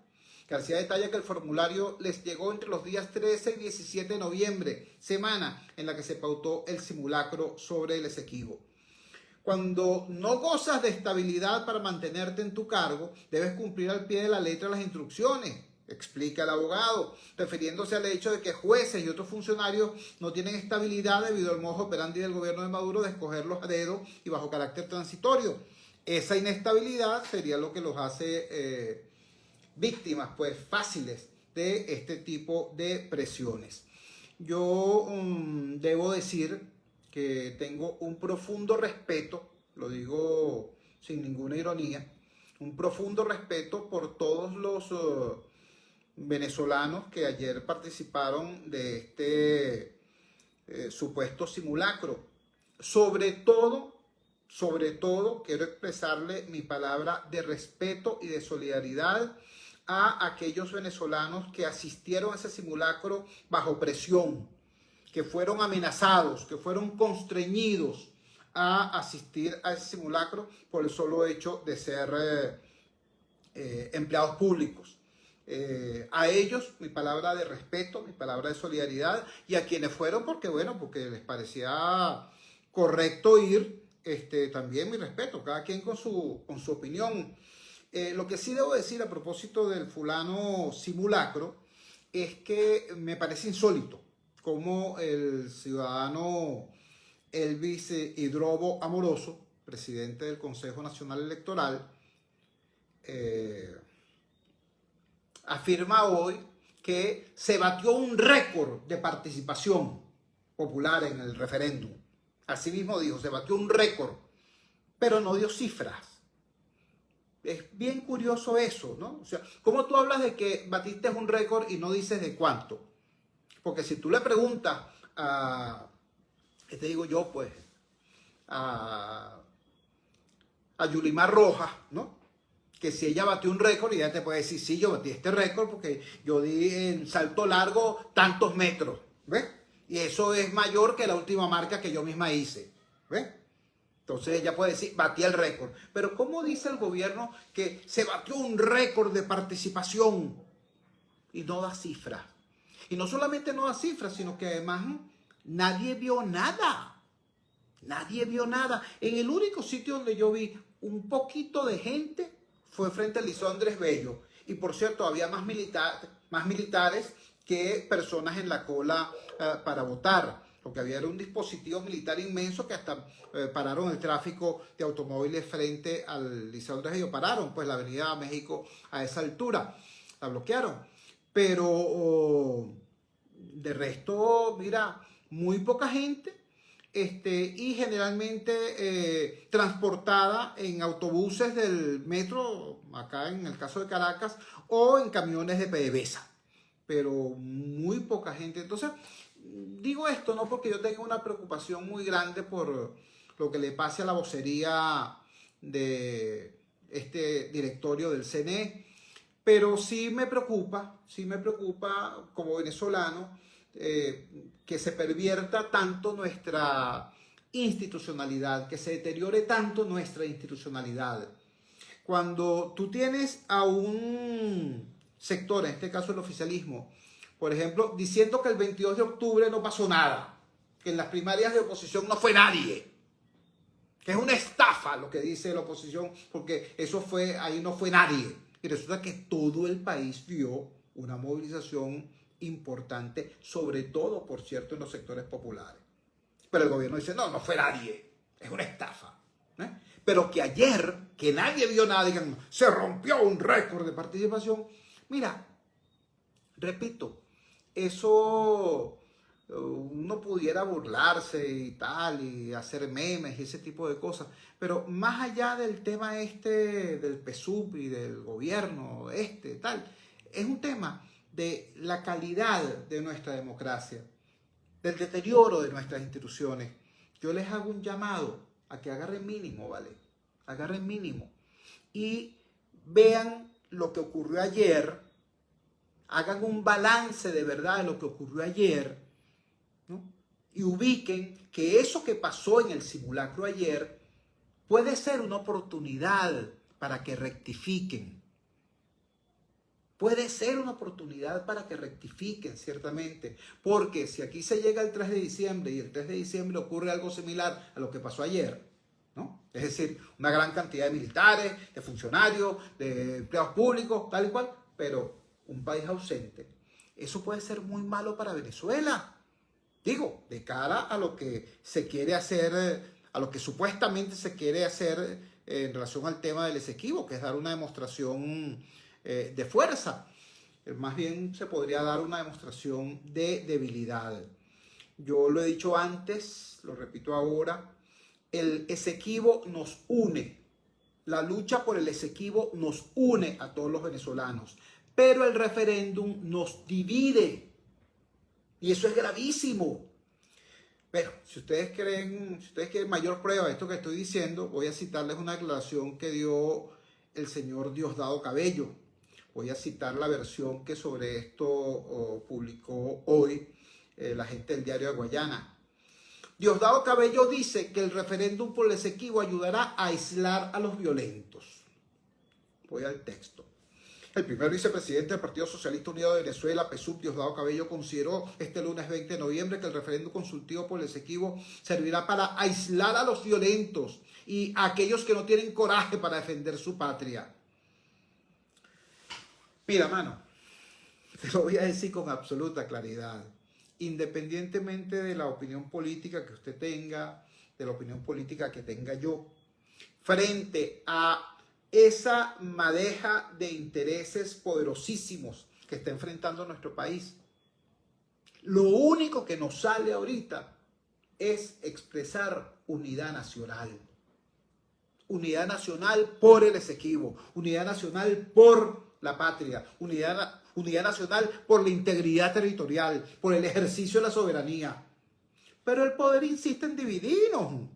García detalla que el formulario les llegó entre los días 13 y 17 de noviembre, semana en la que se pautó el simulacro sobre el Esequibo. Cuando no gozas de estabilidad para mantenerte en tu cargo, debes cumplir al pie de la letra las instrucciones, explica el abogado, refiriéndose al hecho de que jueces y otros funcionarios no tienen estabilidad debido al modus operandi del gobierno de Maduro de escogerlos a dedo y bajo carácter transitorio. Esa inestabilidad sería lo que los hace víctimas, pues, fáciles de este tipo de presiones. Yo debo decir que tengo un profundo respeto, lo digo sin ninguna ironía, un profundo respeto por todos los venezolanos que ayer participaron de este supuesto simulacro. Sobre todo, quiero expresarle mi palabra de respeto y de solidaridad a aquellos venezolanos que asistieron a ese simulacro bajo presión, que fueron amenazados, que fueron constreñidos a asistir a ese simulacro por el solo hecho de ser empleados públicos. A ellos mi palabra de respeto, mi palabra de solidaridad, y a quienes fueron porque les parecía correcto ir, también mi respeto, cada quien con su opinión. Lo que sí debo decir a propósito del fulano simulacro es que me parece insólito cómo el ciudadano Elvis Hidrobo Amoroso, presidente del Consejo Nacional Electoral, afirma hoy que se batió un récord de participación popular en el referéndum. Así mismo dijo, se batió un récord, pero no dio cifras. Es bien curioso eso, ¿no? O sea, ¿cómo tú hablas de que batiste un récord y no dices de cuánto? Porque si tú le preguntas a, te digo yo, pues, a Yulimar Rojas, ¿no? Que si ella batió un récord, y ella te puede decir, sí, yo batí este récord porque yo di en salto largo tantos metros, ¿ves? Y eso es mayor que la última marca que yo misma hice, ¿ves? Entonces ella puede decir, batí el récord. Pero ¿cómo dice el gobierno que se batió un récord de participación? Y no da cifras. Y no solamente no da cifras, sino que además nadie vio nada. Nadie vio nada. En el único sitio donde yo vi un poquito de gente fue frente al Liceo Andrés Bello. Y por cierto, había más militares que personas en la cola para votar. Lo que había era un dispositivo militar inmenso que hasta pararon el tráfico de automóviles frente al Liceo Andrés Bello. Pararon pues la Avenida México a esa altura. La bloquearon. Pero de resto, mira, muy poca gente. Y generalmente transportada en autobuses del metro, acá en el caso de Caracas, o en camiones de PDVSA, pero muy poca gente. Entonces, digo esto no porque yo tenga una preocupación muy grande por lo que le pase a la vocería de este directorio del CNE, pero sí me preocupa como venezolano, que se pervierta tanto nuestra institucionalidad, que se deteriore tanto nuestra institucionalidad. Cuando tú tienes a un sector, en este caso el oficialismo, por ejemplo, diciendo que el 22 de octubre no pasó nada, que en las primarias de oposición no fue nadie, que es una estafa lo que dice la oposición, porque ahí no fue nadie. Y resulta que todo el país vio una movilización importante, sobre todo, por cierto, en los sectores populares. Pero el gobierno dice, no fue nadie, es una estafa. Pero que ayer, que nadie vio nada, digan, se rompió un récord de participación. Mira, repito, eso uno pudiera burlarse y tal, y hacer memes y ese tipo de cosas, pero más allá del tema del PSUV y del gobierno tal, es un tema de la calidad de nuestra democracia, del deterioro de nuestras instituciones. Yo les hago un llamado a que agarren mínimo, ¿vale? Agarren mínimo y vean lo que ocurrió ayer, hagan un balance de verdad de lo que ocurrió ayer, ¿no? Y ubiquen que eso que pasó en el simulacro ayer puede ser una oportunidad para que rectifiquen. Puede ser una oportunidad para que rectifiquen, ciertamente, porque si aquí se llega el 3 de diciembre y el 3 de diciembre ocurre algo similar a lo que pasó ayer, ¿no? Es decir, una gran cantidad de militares, de funcionarios, de empleados públicos, tal y cual, pero un país ausente, eso puede ser muy malo para Venezuela. Digo, de cara a lo que se quiere hacer, a lo que supuestamente se quiere hacer en relación al tema del Esequibo, que es dar una demostración de fuerza. Más bien se podría dar una demostración de debilidad. Yo lo he dicho antes, lo repito ahora, el Esequibo nos une, la lucha por el Esequibo nos une a todos los venezolanos, pero el referéndum nos divide. Y eso es gravísimo. Pero si ustedes quieren mayor prueba de esto que estoy diciendo, voy a citarles una declaración que dio el señor Diosdado Cabello. Voy a citar la versión que sobre esto publicó hoy la gente del Diario de Guayana. Diosdado Cabello dice que el referéndum por el Esequibo ayudará a aislar a los violentos. Voy al texto. El primer vicepresidente del Partido Socialista Unido de Venezuela, PSUV, Diosdado Cabello, consideró este lunes 20 de noviembre que el referéndum consultivo por el Esequibo servirá para aislar a los violentos y a aquellos que no tienen coraje para defender su patria. Mira, mano, te lo voy a decir con absoluta claridad. Independientemente de la opinión política que usted tenga, de la opinión política que tenga yo, frente a esa madeja de intereses poderosísimos que está enfrentando nuestro país, lo único que nos sale ahorita es expresar unidad nacional. Unidad nacional por el Esequibo, unidad nacional por la patria, unidad nacional por la integridad territorial, por el ejercicio de la soberanía. Pero el poder insiste en dividirnos.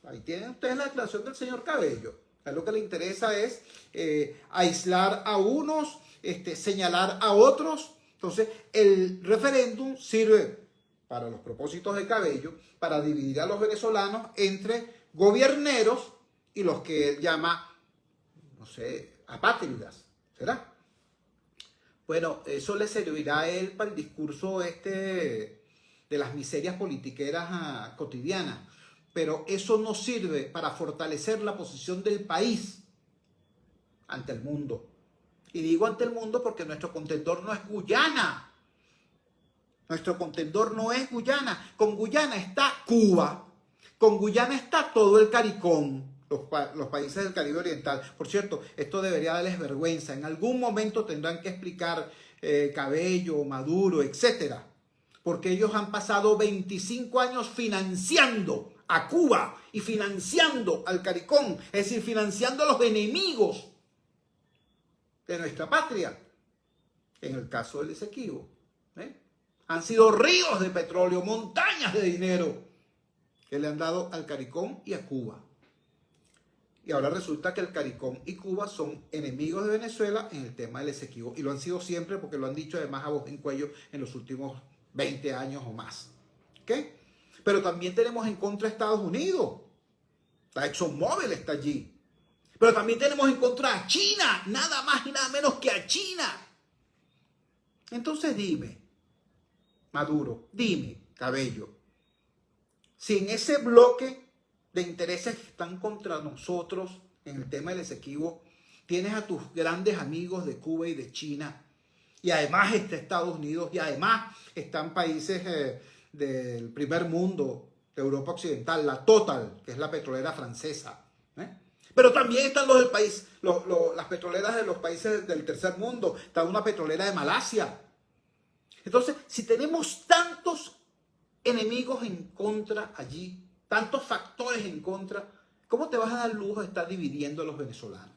Ahí tienen ustedes la declaración del señor Cabello. A lo que le interesa es aislar a unos, señalar a otros. Entonces, el referéndum sirve para los propósitos de Cabello, para dividir a los venezolanos entre gobierneros y los que él llama, no sé, apátridas. ¿Será? Bueno, eso le servirá a él para el discurso de las miserias politiqueras cotidianas, pero eso no sirve para fortalecer la posición del país ante el mundo. Y digo ante el mundo porque nuestro contendor no es Guyana. Nuestro contendor no es Guyana. Con Guyana está Cuba. Con Guyana está todo el CARICOM. Los países del Caribe Oriental. Por cierto, esto debería darles vergüenza. En algún momento tendrán que explicar Cabello, Maduro, etcétera. Porque ellos han pasado 25 años financiando a Cuba y financiando al CARICOM. Es decir, financiando a los enemigos de nuestra patria. En el caso del Esequibo. Han sido ríos de petróleo, montañas de dinero que le han dado al CARICOM y a Cuba. Y ahora resulta que el CARICOM y Cuba son enemigos de Venezuela en el tema del Esequibo. Y lo han sido siempre porque lo han dicho además a voz en cuello en los últimos 20 años o más. ¿Ok? Pero también tenemos en contra a Estados Unidos. La ExxonMobil está allí. Pero también tenemos en contra a China. Nada más y nada menos que a China. Entonces dime, Maduro, dime, Cabello, si en ese bloque de intereses que están contra nosotros en el tema del Esequibo, tienes a tus grandes amigos de Cuba y de China, y además está Estados Unidos, y además están países del primer mundo, de Europa Occidental, la Total, que es la petrolera francesa, pero también están las petroleras de los países del tercer mundo, está una petrolera de Malasia. Entonces, si tenemos tantos enemigos en contra allí, tantos factores en contra, ¿cómo te vas a dar lujo de estar dividiendo a los venezolanos?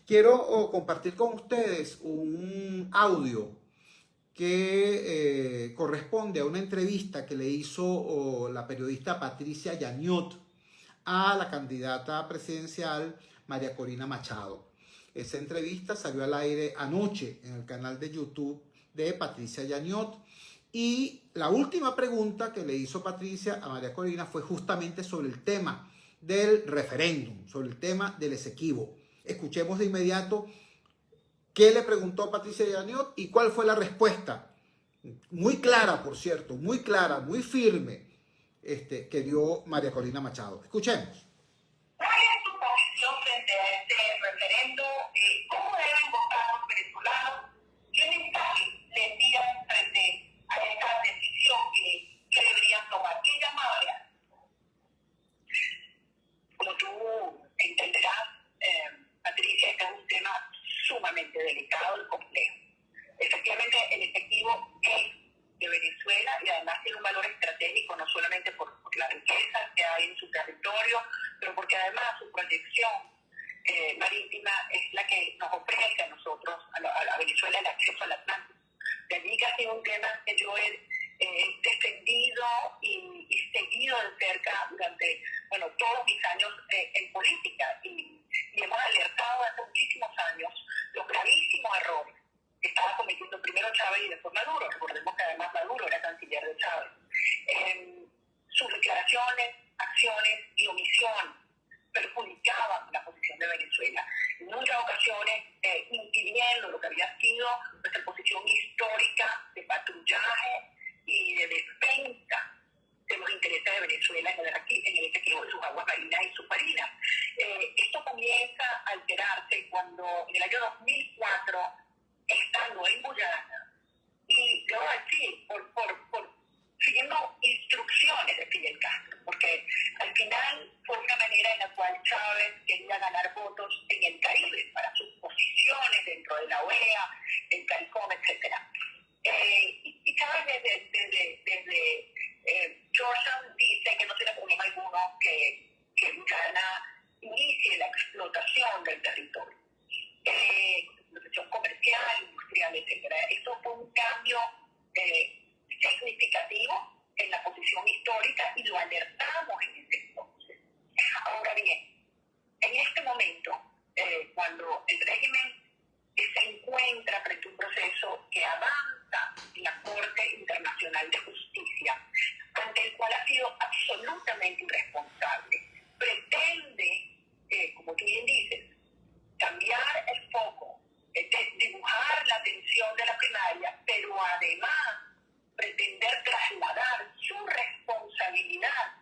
Quiero compartir con ustedes un audio que corresponde a una entrevista que le hizo la periodista Patricia Yaniot a la candidata presidencial María Corina Machado. Esa entrevista salió al aire anoche en el canal de YouTube de Patricia Yaniot. Y la última pregunta que le hizo Patricia a María Corina fue justamente sobre el tema del referéndum, sobre el tema del Esequibo. Escuchemos de inmediato qué le preguntó Patricia Yaniot y cuál fue la respuesta. Muy clara, por cierto, muy clara, muy firme, que dio María Corina Machado. Escuchemos. ¿Cuál es tu posición frente a este referendo? ¿Cómo deben votar los venezolanos? ¿Qué mensaje le envían frente a esta decisión que deberían tomar? ¿Qué llamada le hacen? Como tú entenderás, Patricia, este es un tema sumamente delicado y complejo. Efectivamente, el Esequibo es de Venezuela y además tiene un valor estratégico no solamente por la riqueza que hay en su territorio, acceso al Atlántico. De allí que ha sido un tema que yo he defendido y seguido de cerca durante, bueno, todos mis años en política, y hemos alertado hace muchísimos años los gravísimos errores que estaba cometiendo primero Chávez y después Maduro. Recordemos que además Maduro era canciller de Chávez. Sus declaraciones, acciones y omisión perjudicaban la posición de Venezuela, en muchas ocasiones impidiendo lo que había sido nuestra posición histórica de patrullaje y de defensa de los intereses de Venezuela en el Esequibo de sus aguas marinas y submarinas. Esto comienza a alterarse cuando en el año 2004, estando en Guyana, y debo decir, siguiendo instrucciones de Fidel Castro, porque al final fue una manera en la cual Chávez quería ganar votos en el Caribe para sus posiciones dentro de la OEA, el CARICOM, etc. Y Chávez desde Georgetown dice que no tiene problema alguno que Guyana inicie la explotación del territorio. Explotación comercial, industrial, etc. Esto fue un cambio significativo en la posición histórica y lo alertamos en ese entonces. Ahora bien, en este momento, cuando el régimen se encuentra frente a un proceso que avanza en la Corte Internacional de Justicia, ante el cual ha sido absolutamente irresponsable, pretende, como tú bien dices, cambiar el foco, dibujar la atención de la primaria, pero además pretender trasladar su responsabilidad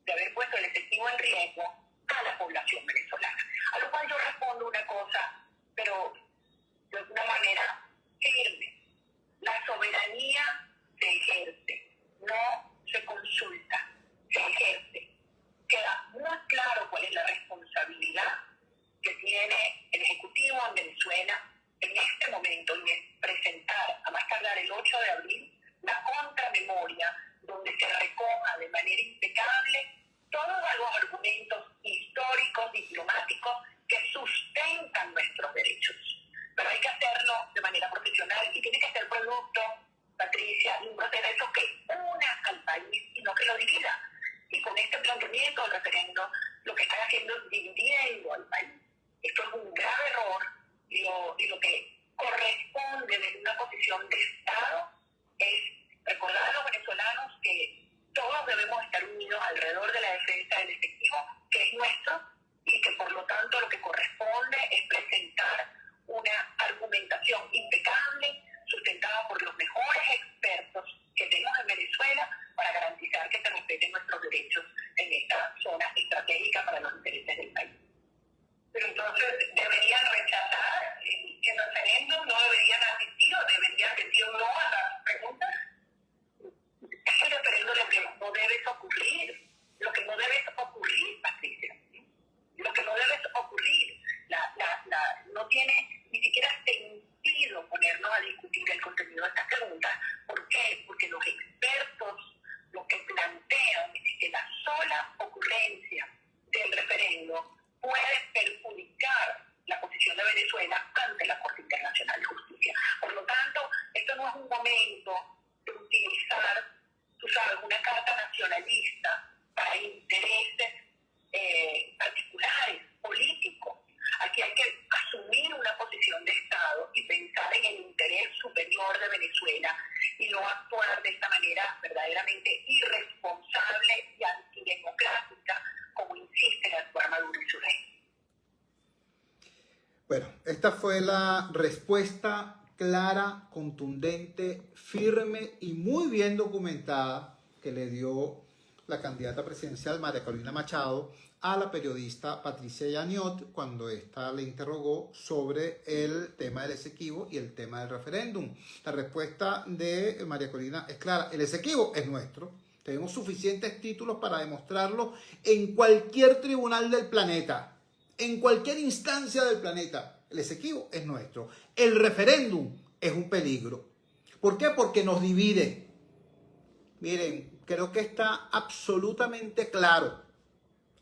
de haber puesto el Esequibo en riesgo a la población venezolana. A lo cual yo respondo una cosa, pero de una manera firme. La soberanía se ejerce, no se consulta, se ejerce. Queda muy claro cuál es la responsabilidad que tiene el Ejecutivo en Venezuela en este momento, y es presentar a más tardar el 8 de abril la contramemoria donde se recoja de manera impecable todos los argumentos históricos, diplomáticos que sustentan nuestros derechos. Pero hay que hacerlo de manera profesional y tiene que ser producto, Patricia, de un proceso que una al país y no que lo divida. Y con este planteamiento del referendo, lo que están haciendo es dividiendo al país. Esto es un grave error y lo que corresponde desde una posición de Estado es recordar a los venezolanos que todos debemos estar unidos alrededor de la defensa del Esequibo, que es nuestro, y que por lo tanto lo que corresponde es presentar una argumentación impecable, sustentada por los mejores expertos que tenemos en Venezuela para garantizar que se respeten nuestros derechos en esta zona estratégica para los intereses del país. Pero entonces deberían rechazar el referéndum, no deberían asistir o deberían decir no a las preguntas. Ese referéndum lo que no debe ocurrir, Patricia, lo que no debe ocurrir, no tiene ni siquiera sentido ponernos a discutir el contenido de estas preguntas. ¿Por qué? Porque los expertos lo que plantean es que la sola ocurrencia del referéndum puede perjudicar la posición de Venezuela ante la Corte Internacional de Justicia. Por lo tanto, esto no es un momento de utilizar, tú sabes, una carta nacionalista para intereses particulares, políticos. Aquí hay que asumir una posición de Estado y pensar en el interés superior de Venezuela y no actuar de esta manera verdaderamente irresponsable y antidemocrática como insiste en actuar Maduro y su régimen. Bueno, esta fue la respuesta clara, contundente, firme y muy bien documentada que le dio la candidata presidencial María Corina Machado a la periodista Patricia Yaniot cuando ésta le interrogó sobre el tema del Esequibo y el tema del referéndum. La respuesta de María Corina es clara: el Esequibo es nuestro. Tenemos suficientes títulos para demostrarlo en cualquier tribunal del planeta, en cualquier instancia del planeta. El Esequibo es nuestro. El referéndum es un peligro. ¿Por qué? Porque nos divide. Miren, creo que está absolutamente claro.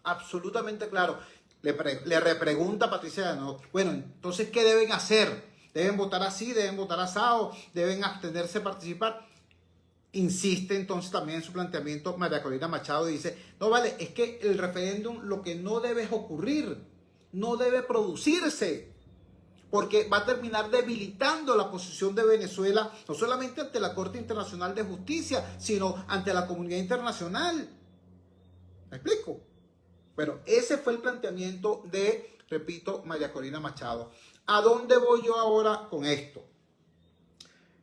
Absolutamente claro. Le repregunta a Patricia, bueno, entonces, ¿qué deben hacer? deben votar así, deben votar asado, deben abstenerse a participar. Insiste entonces también en su planteamiento María Corina Machado y dice, no vale, es que el referéndum lo que no debe es ocurrir, no debe producirse, porque va a terminar debilitando la posición de Venezuela, no solamente ante la Corte Internacional de Justicia, sino ante la comunidad internacional. ¿Me explico? Bueno, ese fue el planteamiento de, repito, María Corina Machado. ¿A dónde voy yo ahora con esto?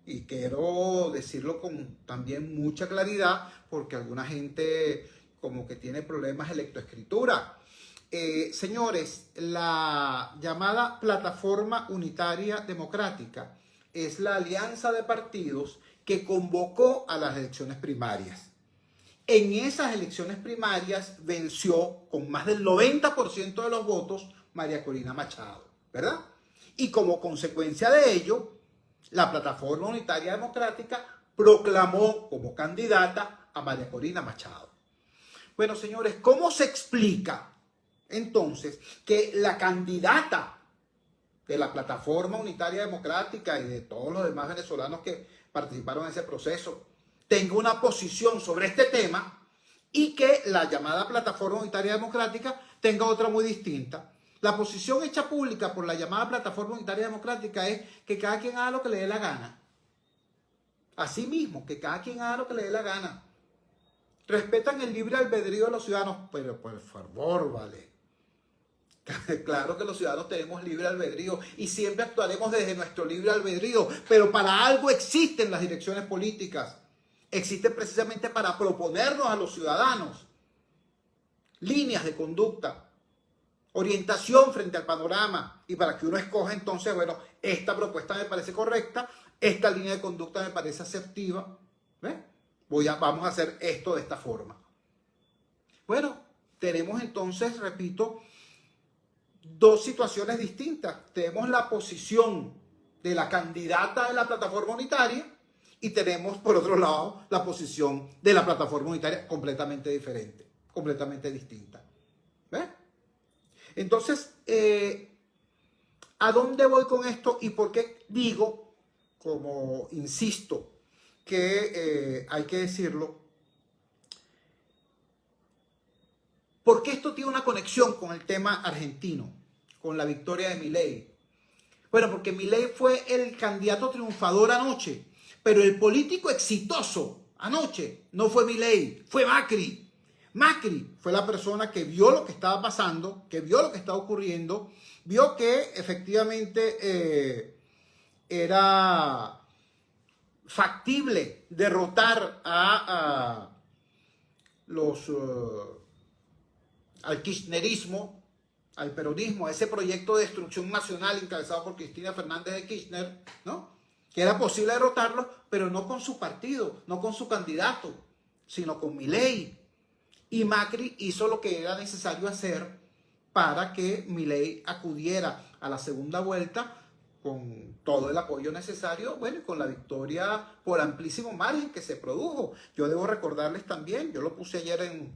Y quiero decirlo con también mucha claridad, porque alguna gente como que tiene problemas de lectoescritura. Señores, la llamada Plataforma Unitaria Democrática es la alianza de partidos que convocó a las elecciones primarias. En esas elecciones primarias venció con más del 90% de los votos María Corina Machado, ¿verdad? Y como consecuencia de ello, la Plataforma Unitaria Democrática proclamó como candidata a María Corina Machado. Bueno, señores, ¿cómo se explica entonces que la candidata de la Plataforma Unitaria Democrática y de todos los demás venezolanos que participaron en ese proceso tenga una posición sobre este tema y que la llamada Plataforma Unitaria Democrática tenga otra muy distinta? La posición hecha pública por la llamada Plataforma Unitaria Democrática es que cada quien haga lo que le dé la gana. Así mismo, que cada quien haga lo que le dé la gana. Respetan el libre albedrío de los ciudadanos, pero por favor, vale. Claro que los ciudadanos tenemos libre albedrío y siempre actuaremos desde nuestro libre albedrío, pero para algo existen las direcciones políticas. Existen precisamente para proponernos a los ciudadanos líneas de conducta, orientación frente al panorama, y para que uno escoja entonces, bueno, esta propuesta me parece correcta, esta línea de conducta me parece asertiva, ¿ves? Vamos a hacer esto de esta forma. Bueno, tenemos entonces, repito, dos situaciones distintas. Tenemos la posición de la candidata de la Plataforma Unitaria y tenemos, por otro lado, la posición de la Plataforma Unitaria completamente diferente, completamente distinta. ¿Ves? Entonces, ¿a dónde voy con esto y por qué digo, como insisto, que hay que decirlo? Porque esto tiene una conexión con el tema argentino, con la victoria de Milei. Bueno, porque Milei fue el candidato triunfador anoche, pero el político exitoso anoche no fue Milei, fue Macri. Macri fue la persona que vio lo que estaba pasando, que vio lo que estaba ocurriendo, vio que efectivamente era factible derrotar al kirchnerismo, al peronismo, a ese proyecto de destrucción nacional encabezado por Cristina Fernández de Kirchner, ¿no? Que era posible derrotarlo, pero no con su partido, no con su candidato, sino con Milei. Y Macri hizo lo que era necesario hacer para que Milei acudiera a la segunda vuelta con todo el apoyo necesario, bueno, y con la victoria por amplísimo margen que se produjo. Yo debo recordarles también, yo lo puse ayer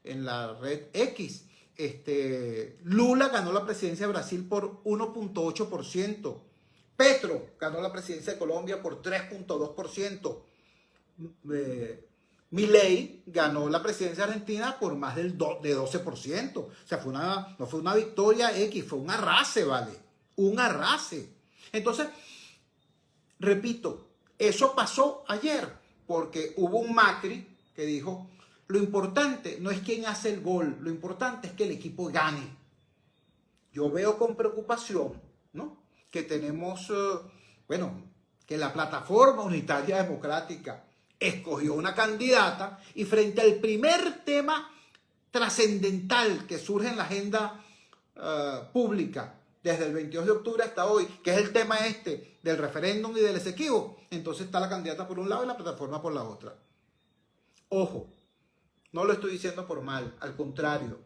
en la red X, Lula ganó la presidencia de Brasil por 1.8%, Petro ganó la presidencia de Colombia por 3.2%, Milei ganó la presidencia argentina por más de 12%. O sea, no fue una victoria X, fue un arrase, ¿vale? Un arrase. Entonces, repito, eso pasó ayer porque hubo un Macri que dijo, lo importante no es quién hace el gol, lo importante es que el equipo gane. Yo veo con preocupación, ¿no?, que tenemos, que la Plataforma Unitaria Democrática escogió una candidata y frente al primer tema trascendental que surge en la agenda pública desde el 22 de octubre hasta hoy, que es el tema del referéndum y del Esequibo, entonces está la candidata por un lado y la plataforma por la otra. Ojo, no lo estoy diciendo por mal, al contrario.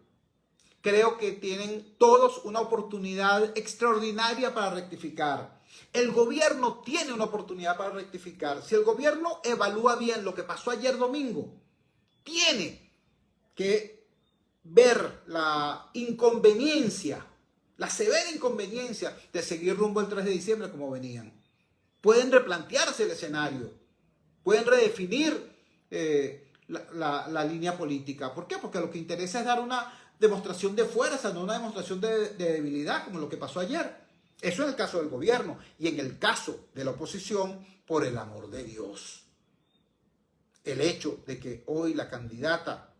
Creo que tienen todos una oportunidad extraordinaria para rectificar. El gobierno tiene una oportunidad para rectificar. Si el gobierno evalúa bien lo que pasó ayer domingo, tiene que ver la inconveniencia la severa inconveniencia de seguir rumbo al 3 de diciembre como venían. Pueden replantearse el escenario, pueden redefinir la línea política. ¿Por qué? Porque lo que interesa es dar una demostración de fuerza, no una demostración de debilidad, como lo que pasó ayer. Eso en el caso del gobierno. Y en el caso de la oposición, por el amor de Dios, el hecho de que hoy la candidata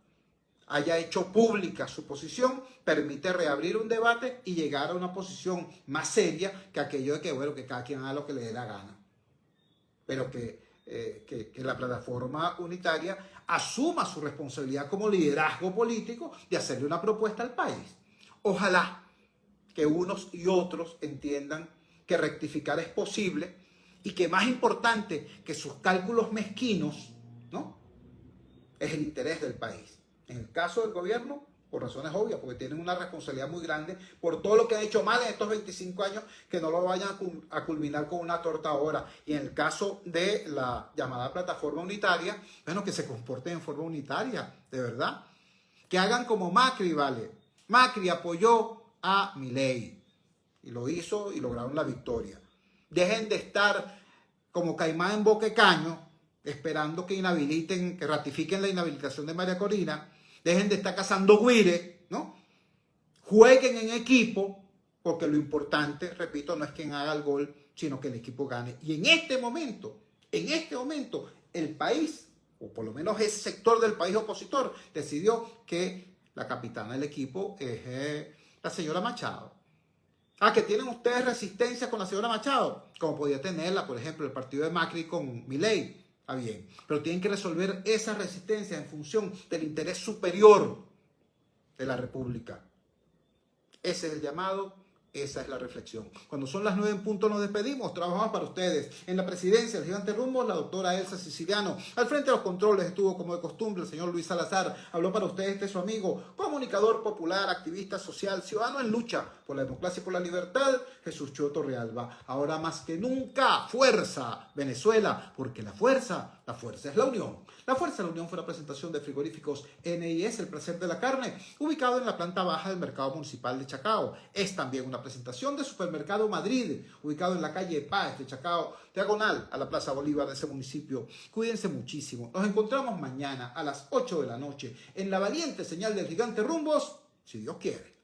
haya hecho pública su posición permite reabrir un debate y llegar a una posición más seria que aquello de que, bueno, que cada quien haga lo que le dé la gana. Pero que la plataforma unitaria asuma su responsabilidad como liderazgo político de hacerle una propuesta al país. Ojalá que unos y otros entiendan que rectificar es posible y que más importante que sus cálculos mezquinos, ¿no?, es el interés del país. En el caso del gobierno, por razones obvias, porque tienen una responsabilidad muy grande por todo lo que han hecho mal en estos 25 años, que no lo vayan a culminar con una torta ahora. Y en el caso de la llamada plataforma unitaria, bueno, que se comporten en forma unitaria, de verdad. Que hagan como Macri, ¿vale? Macri apoyó a Milei y lo hizo y lograron la victoria. Dejen de estar como Caimán en boca de caño, esperando que inhabiliten, que ratifiquen la inhabilitación de María Corina. Dejen de estar cazando güire, ¿no? Jueguen en equipo, porque lo importante, repito, no es quien haga el gol, sino que el equipo gane. Y en este momento, el país, o por lo menos ese sector del país opositor, decidió que la capitana del equipo es la señora Machado. Ah, que tienen ustedes resistencia con la señora Machado, como podía tenerla, por ejemplo, el partido de Macri con Milei. Está bien, pero tienen que resolver esa resistencia en función del interés superior de la República. Ese es el llamado, esa es la reflexión. Cuando son las 9 en punto nos despedimos, trabajamos para ustedes. En la presidencia del Gigante Rumbo, la doctora Elsa Siciliano. Al frente de los controles estuvo como de costumbre el señor Luis Salazar. Habló para ustedes su amigo, comunicador popular, activista social, ciudadano en lucha por la democracia y por la libertad, Jesús Cheo Torrealba. Ahora más que nunca, fuerza Venezuela, porque la fuerza es la unión. La fuerza de la unión fue la presentación de frigoríficos NIS, el placer de la carne, ubicado en la planta baja del mercado municipal de Chacao. Es también una presentación de Supermercado Madrid, ubicado en la calle Páez de Chacao, diagonal a la Plaza Bolívar de ese municipio. Cuídense muchísimo. Nos encontramos mañana a las 8 de la noche en la valiente señal del Gigante Rumbos, si Dios quiere.